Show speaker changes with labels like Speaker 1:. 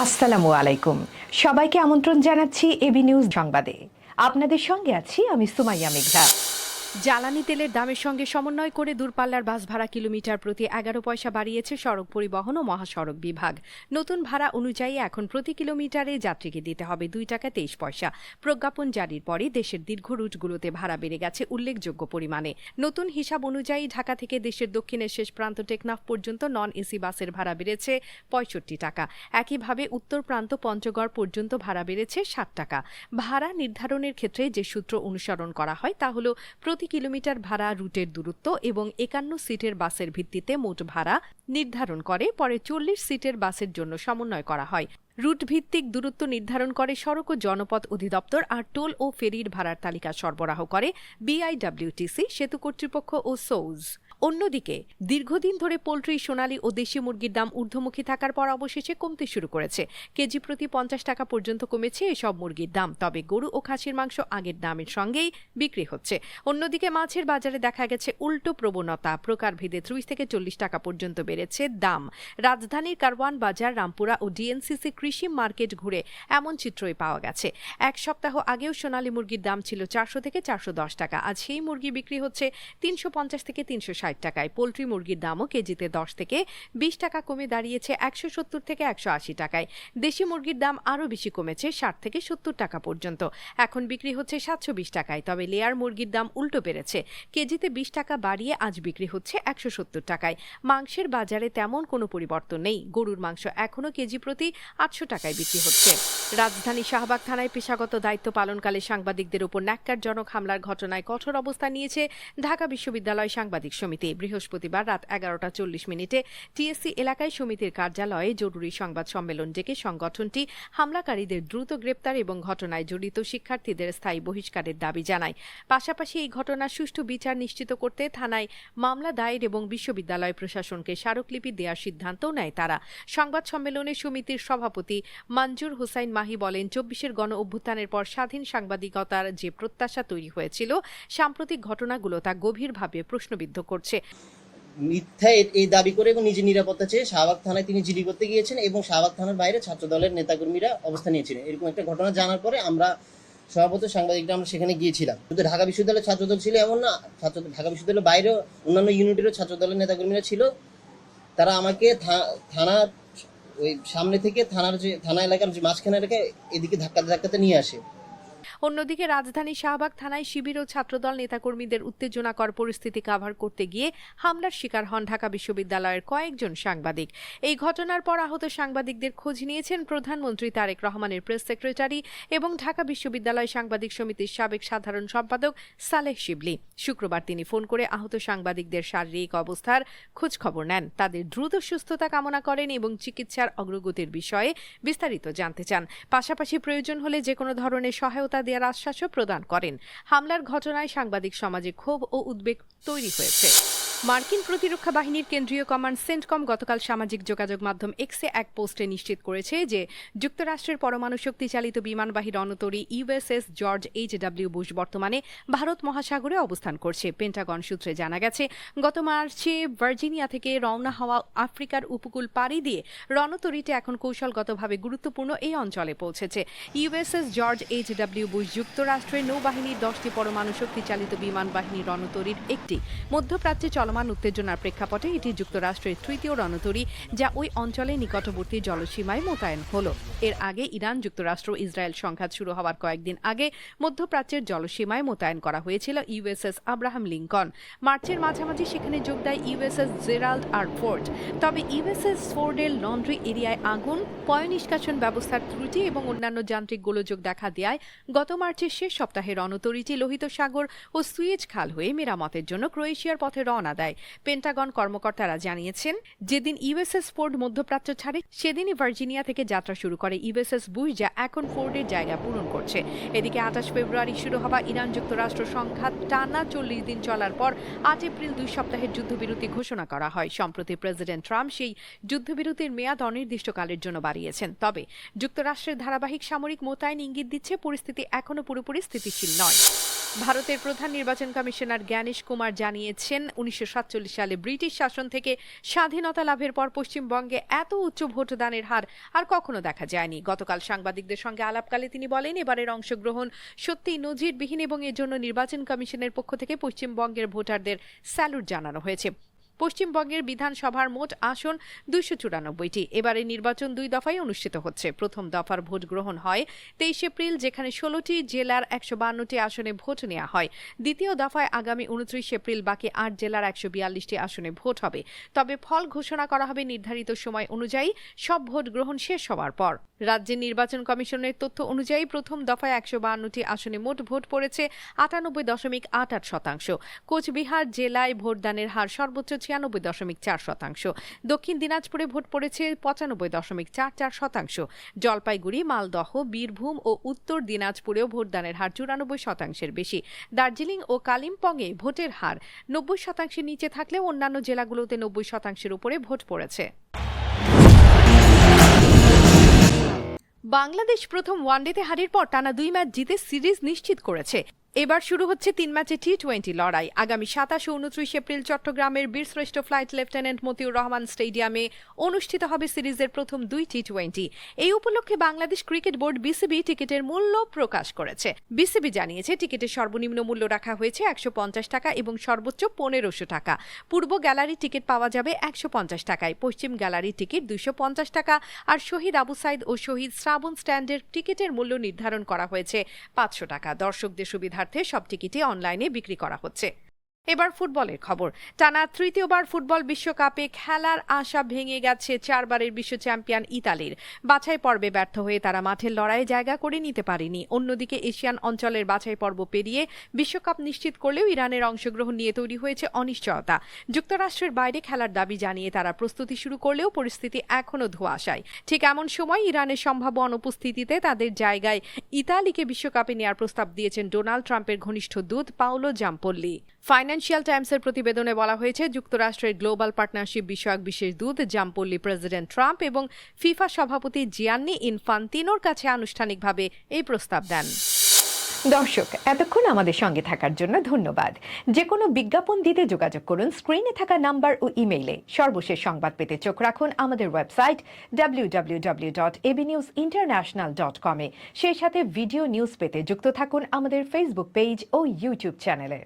Speaker 1: আসসালামু আলাইকুম। সবাইকে আমন্ত্রণ জানাচ্ছি এবি নিউজ সংবাদে। আপনাদের সঙ্গে আছি আমি সুমাইয়া মেঘলা। জ্বালানি তেলের দামের সঙ্গে সমন্বয় করে দূরপাল্লার বাস ভাড়া কিলোমিটার প্রতি 11 পয়সা বাড়িয়েছে সড়ক পরিবহন ও মহাসড়ক বিভাগ। নতুন ভাড়া অনুযায়ী এখন প্রতি কিলোমিটারে যাত্রীকে দিতে হবে 2 টাকা 23 পয়সা। প্রজ্ঞাপন জারির পরে দেশের দীর্ঘ রুটগুলোতে ভাড়া বেড়ে গেছে উল্লেখযোগ্য পরিমাণে। নতুন হিসাব অনুযায়ী ঢাকা থেকে দেশের দক্ষিণের শেষ প্রান্ত টেকনাফ পর্যন্ত নন এসি বাসের ভাড়া বেড়েছে 65 টাকা। একইভাবে উত্তর প্রান্ত পঞ্চগড় পর্যন্ত ভাড়া বেড়েছে 60 টাকা। ভাড়া নির্ধারণের ক্ষেত্রে যে সূত্র অনুসরণ করা হয় তা হল প্রতি কিলোমিটার ভাড়া, রুটের দূরত্ব এবং 51 সিটের বাসের ভিত্তিতে মোট ভাড়া নির্ধারণ করে পরে 40 সিটের বাসের জন্য সমন্বয় করা হয়। রুট ভিত্তিক দূরত্ব নির্ধারণ করে সড়ক ও জনপথ অধিদপ্তর আর টোল ও ফেরির ভাড়ার তালিকা সরবরাহ করে বিআইডব্লিউটিসি, সেতু কর্তৃপক্ষ ও সৌজ। অন্যদিকে দীর্ঘদিন ধরে পোল্ট্রি, সোনালী ও দেশি মুরগির দাম ঊর্ধ্বমুখী থাকার পর অবশেষে কমতে শুরু করেছে। কেজি প্রতি 50 টাকা পর্যন্ত কমেছে এসব মুরগির দাম। তবে গরু ও খাসির মাংস আগের দামের সঙ্গেই বিক্রি হচ্ছে। অন্যদিকে মাছের বাজারে দেখা গেছে উল্টো প্রবণতা। প্রকারভেদে 30 থেকে 40 টাকা পর্যন্ত বেড়েছে দাম। রাজধানীর কারওয়ান বাজার, রামপুরা ও ডিএনসিসি কৃষি মার্কেট ঘুরে এমন চিত্রই পাওয়া গেছে। এক সপ্তাহ আগেও সোনালী মুরগির দাম ছিল 400 থেকে 410 টাকা। আজ সেই মুরগি বিক্রি হচ্ছে 350 থেকে 360 টাকায়। পোল্ট্রি মুরগির দামও কেজিতে 10 থেকে 20 টাকা কমে দাঁড়িয়েছে 170 থেকে 180 টাকায়। দেশি মুরগির দাম আরও বেশি কমেছে 60 থেকে 70 টাকা পর্যন্ত। এখন বিক্রি হচ্ছে 720 টাকায়। তবে লেয়ার মুরগির দাম উল্টো বেড়েছে। কেজিতে 20 টাকা বাড়িয়ে আজ বিক্রি হচ্ছে 170 টাকায়। মাংসের বাজারে তেমন কোনো পরিবর্তন নেই। গরুর মাংস এখনও কেজি প্রতি 800 টাকায় বিক্রি হচ্ছে। রাজধানী শাহবাগ থানায় পেশাগত দায়িত্ব পালনকালে সাংবাদিকদের উপর ন্যাক্কারজনক হামলার ঘটনায় কঠোর অবস্থান নিয়েছে ঢাকা বিশ্ববিদ্যালয় সাংবাদিক সমিতি। বৃহস্পতিবার রাত 11:40 টিএসসি এলাকায় সমিতির কার্যালয়ে জরুরি সংবাদ সম্মেলন ডেকে সংগঠনটি হামলাকারীদের দ্রুত গ্রেপ্তার এবং ঘটনায় জড়িত শিক্ষার্থীদের স্থায়ী বহিষ্কারের দাবি জানায়। পাশাপাশি এই ঘটনার সুষ্ঠু বিচার নিশ্চিত করতে থানায় মামলা দায়ের এবং বিশ্ববিদ্যালয় প্রশাসনকে স্মারকলিপি দেওয়ার সিদ্ধান্তও নেয় তারা। সংবাদ সম্মেলনে সমিতির সভাপতি মঞ্জুর হোসাইন মাহি বলেন, 24-এর গণ অভ্যুত্থানের পর স্বাধীন সাংবাদিকতার যে প্রত্যাশা তৈরি হয়েছিল, সাম্প্রতিক ঘটনাগুলো তা গভীরভাবে প্রশ্নবিদ্ধ করছে।
Speaker 2: মিথ্যা এই দাবি করে এবং নিজের নিরাপত্তা চেয়ে শাহবাগ থানায় তিনি জিডি করতে গিয়েছেন এবং শাহবাগ থানার বাইরে ছাত্র দলের নেতাকর্মীরা অবস্থান নিয়েছিলেন। এরকম একটা ঘটনা জানার পরে আমরা সভাপতি সাংবাদিকরা আমরা সেখানে গিয়েছিলাম। শুধু ঢাকা বিশ্ববিদ্যালয়ের ছাত্রদল ছিল এমন না, ঢাকা বিশ্ববিদ্যালয়ের বাইরেও অন্যান্য ইউনিটেরও ছাত্র দলের নেতাকর্মীরা ছিল। তারা আমাকে থানা ওই সামনে থেকে থানা এলাকার যে মাঝখানে রেখে এদিকে ধাক্কাতে নিয়ে আসে।
Speaker 1: অন্যদিকে রাজধানীর শাহবাগ থানায় শিবির ও ছাত্রদল নেতাকর্মীদের উত্তেজনাকর পরিস্থিতি কাভার করতে গিয়ে হামলার শিকার হন ঢাকা বিশ্ববিদ্যালয়ের কয়েকজন সাংবাদিক। এই ঘটনার পর আহত সাংবাদিকদের খোঁজ নিয়েছেন প্রধানমন্ত্রী তারেক রহমানের প্রেস সেক্রেটারি এবং ঢাকা বিশ্ববিদ্যালয় সাংবাদিক সমিতির সাবেক সাধারণ সম্পাদক সালেহ শিবলি। শুক্রবার তিনি ফোন করে আহত সাংবাদিকদের শারীরিক অবস্থার খোঁজ খবর নেন, তাদের দ্রুত সুস্থতা কামনা করেন এবং চিকিৎসার অগ্রগতির বিষয়ে বিস্তারিত জানতে চান। পাশাপাশি প্রয়োজন হলে যে কোনো ধরনের সহায়তা দেওয়ার আশ্বাসও প্রদান করেন। হামলার ঘটনায় সাংবাদিক সমাজে ক্ষোভ ও উদ্বেগ তৈরি হয়েছে। মার্কিন প্রতিরক্ষা বাহিনীর কেন্দ্রীয় কমান্ড সেন্টকম গতকাল সামাজিক যোগাযোগ মাধ্যম এক্সে এক পোস্টে নিশ্চিত করেছে যে যুক্তরাষ্ট্রের পরমাণু শক্তি চালিত বিমানবাহী রণতরী ইউএসএস জর্জ এইচ.ডব্লিউ. বুশ বর্তমানে ভারত মহাসাগরে অবস্থান করছে। পেন্টাগন সূত্রে জানা গেছে, গত মার্চে ভার্জিনিয়া থেকে রওনা হওয়া আফ্রিকার উপকূল পাড়ি দিয়ে রণতরীটি এখন কৌশলগতভাবে গুরুত্বপূর্ণ এই অঞ্চলে পৌঁছেছে। USS George HW. বুশ যুক্তরাষ্ট্রের নৌবাহিনীর 10টি পরমাণু শক্তি চালিত বিমানবাহিনী রণতরীর একটি। মধ্যপ্রাচ্যে চলমান উত্তেজনার প্রেক্ষাপটে এটি যুক্তরাষ্ট্রের তৃতীয় রণতরী, যা ওই অঞ্চলের নিকটবর্তী জলসীমায় মোতায়েন হল। এর আগে ইরান, যুক্তরাষ্ট্র, ইসরায়েল সংঘাত শুরু হওয়ার কয়েকদিন আগে মধ্যপ্রাচ্যের জলসীমায় মোতায়েন করা হয়েছিল ইউএসএস আব্রাহাম লিঙ্কন। মার্চের মাঝামাঝি সেখানে যোগ দেয় ইউএসএস জেরাল্ড আর ফোর্ড। তবে ইউএসএস ফোর্ডের লন্ড্রি এরিয়ায় আগুন, পয়ঃনিষ্কাশন ব্যবস্থার ত্রুটি এবং অন্যান্য যান্ত্রিক গোলযোগ দেখা দেয় গত মার্চের শেষ সপ্তাহে রণতরীটি লোহিত সাগর ও সুয়েজ খাল হয়ে মেরামতের জন্য ক্রোয়েশিয়ার পথে রওনা দেয়। পেন্টাগন কর্মকর্তারা জানিয়েছেন, যেদিন ইউএসএস ফোর্ড মধ্যপ্রাচ্য ছাড়ে সেদিনই ভার্জিনিয়া থেকে যাত্রা শুরু করে ইউএসএস বুশ, যা এখন ফোর্ডের জায়গা পূরণ করছে। এদিকে 28 ফেব্রুয়ারি শুরু হওয়া ইরান যুক্তরাষ্ট্র সংঘাত টানা 40 দিন চলার পর 8 এপ্রিল 2 সপ্তাহের যুদ্ধবিরতি ঘোষণা করা হয়। সম্প্রতি প্রেসিডেন্ট ট্রাম্প সেই যুদ্ধবিরতির মেয়াদ অনির্দিষ্টকালের জন্য বাড়িয়েছেন। তবে যুক্তরাষ্ট্রের ধারাবাহিক সামরিক মোতায়েন ইঙ্গিত দিচ্ছে পরিস্থিতি এখনো পুরোপুরি স্থিতিশীল নয়। ভারতের প্রধান নির্বাচন কমিশনার জ্ঞানেশ কুমার জানিয়েছেন 1947 সালে ব্রিটিশ শাসন থেকে স্বাধীনতা লাভের পর পশ্চিমবঙ্গে এত উচ্চ ভোটদানের হার আর কখনো দেখা যায়নি। গতকাল সাংবাদিকদের সঙ্গে আলাপকালে তিনি বলেন, এবারের অংশগ্রহণ সত্যিই নজিরবিহীন এবং এর জন্য নির্বাচন কমিশনের পক্ষ থেকে পশ্চিমবঙ্গের ভোটারদের স্যালুট জানানো হয়েছে। পশ্চিমবঙ্গের বিধানসভার মোট আসন 294টি। এবারে নির্বাচন 2 দফায় অনুষ্ঠিত হচ্ছে। প্রথম দফার ভোট গ্রহণ হয় 23 এপ্রিল, যেখানে 16টি জেলার 152টি আসনে ভোট নেওয়া হয়। দ্বিতীয় দফায় আগামী 29 এপ্রিল বাকি 8 জেলার 142টি আসনে ভোট হবে। তবে ফল ঘোষণা করা হবে নির্ধারিত সময় অনুযায়ী, সব ভোট গ্রহণ শেষ হওয়ার পর। রাজ্যের নির্বাচন কমিশনের তথ্য অনুযায়ী প্রথম দফায় 152টি আসনে মোট ভোট পড়েছে 98.88%। কোচবিহার জেলায় ভোটদানের হার সর্বোচ্চ 96.4%। দক্ষিণ দিনাজপুরে ভোট পড়েছে 95.44%। জলপাইগুড়ি, মালদহ, বীরভূম ও উত্তর দিনাজপুরেও ভোটদানের হার 94%-এর বেশি। দার্জিলিং ও কালিম্পংয়ে ভোটের হার 90%-এর নিচে থাকলেও অন্যান্য জেলাগুলোতে 90%-এর উপরে ভোট পড়েছে। বাংলাদেশ প্রথম ওয়ানডেতে হারের পর টানা 2 ম্যাচ জিতে সিরিজ নিশ্চিত করেছে। এবার শুরু হচ্ছে 3 ম্যাচে টি-20 লড়াই। আগামী 27 ও 29 এপ্রিল চট্টগ্রামের বীরশ্রেষ্ঠ ফ্লাইট লেফটেন্যান্ট মতিউর রহমান স্টেডিয়ামে অনুষ্ঠিত হবে সিরিজের প্রথম 2 টি-20। এই উপলক্ষে বাংলাদেশ ক্রিকেট বোর্ড বিসিবি টিকিটের মূল্য প্রকাশ করেছে। বিসিবি জানিয়েছে, টিকিটের সর্বনিম্ন মূল্য রাখা হয়েছে 150 টাকা এবং সর্বোচ্চ 1500 টাকা। পূর্ব গ্যালারির টিকিট পাওয়া যাবে 150 টাকায়, পশ্চিম গ্যালারির টিকিট 250 টাকা, আর শহীদ আবু সাইদ ও শহীদ শ্রাবণ স্ট্যান্ডের টিকিটের মূল্য নির্ধারণ করা হয়েছে 500 টাকা। দর্শকদের সুবিধা সব টিকিটই অনলাইনে বিক্রি করা হচ্ছে। এবার ফুটবলের খবর। টানা তৃতীয়বার ফুটবল বিশ্বকাপে খেলার আশা ভেঙে গেছে 4 বারের বিশ্ব চ্যাম্পিয়ন ইতালির। বাছাই পর্বে ব্যর্থ হয়ে তারা মাঠের লড়াইয়ে জায়গা করে নিতে পারেনি। অন্যদিকে এশিয়ান অঞ্চলের বাছাই পর্ব পেরিয়ে বিশ্বকাপ নিশ্চিত করলেও ইরানের অংশগ্রহণ নিয়ে তৈরি হয়েছে অনিশ্চয়তা। যুক্তরাষ্ট্রের বাইরে খেলার দাবি জানিয়ে তারা প্রস্তুতি শুরু করলেও পরিস্থিতি এখনও ধোঁয়াশায়। ঠিক এমন সময় ইরানের সম্ভাব্য অনুপস্থিতিতে তাদের জায়গায় ইতালিকে বিশ্বকাপে নেওয়ার প্রস্তাব দিয়েছেন ডোনাল্ড ট্রাম্পের ঘনিষ্ঠ দূত পাওলো জাম্পোল্লি। ফাইন্যান্সিয়াল টাইমসের প্রতিবেদনে বলা হয়েছে, যুক্তরাষ্ট্রের গ্লোবাল পার্টনারশিপ বিষয়ক বিশেষ দূত জাম্পোল্লি প্রেসিডেন্ট ট্রাম্প এবং ফিফা সভাপতি জিয়ান্নি ইনফান্তিনোর কাছে আনুষ্ঠানিকভাবে এই প্রস্তাব দেন। দর্শক, এতক্ষণ আমাদের সঙ্গে থাকার জন্য ধন্যবাদ। যে কোনো বিজ্ঞাপন দিতে যোগাযোগ করুন স্ক্রিনে থাকা নাম্বার ও ইমেইলে। সর্বশেষ সংবাদ পেতে চোখ রাখুন আমাদের ওয়েবসাইট www.abnewsinternational.com-এ। সেই সাথে ভিডিও নিউজ পেতে যুক্ত থাকুন আমাদের ফেসবুক পেজ ও ইউটিউব চ্যানেলে।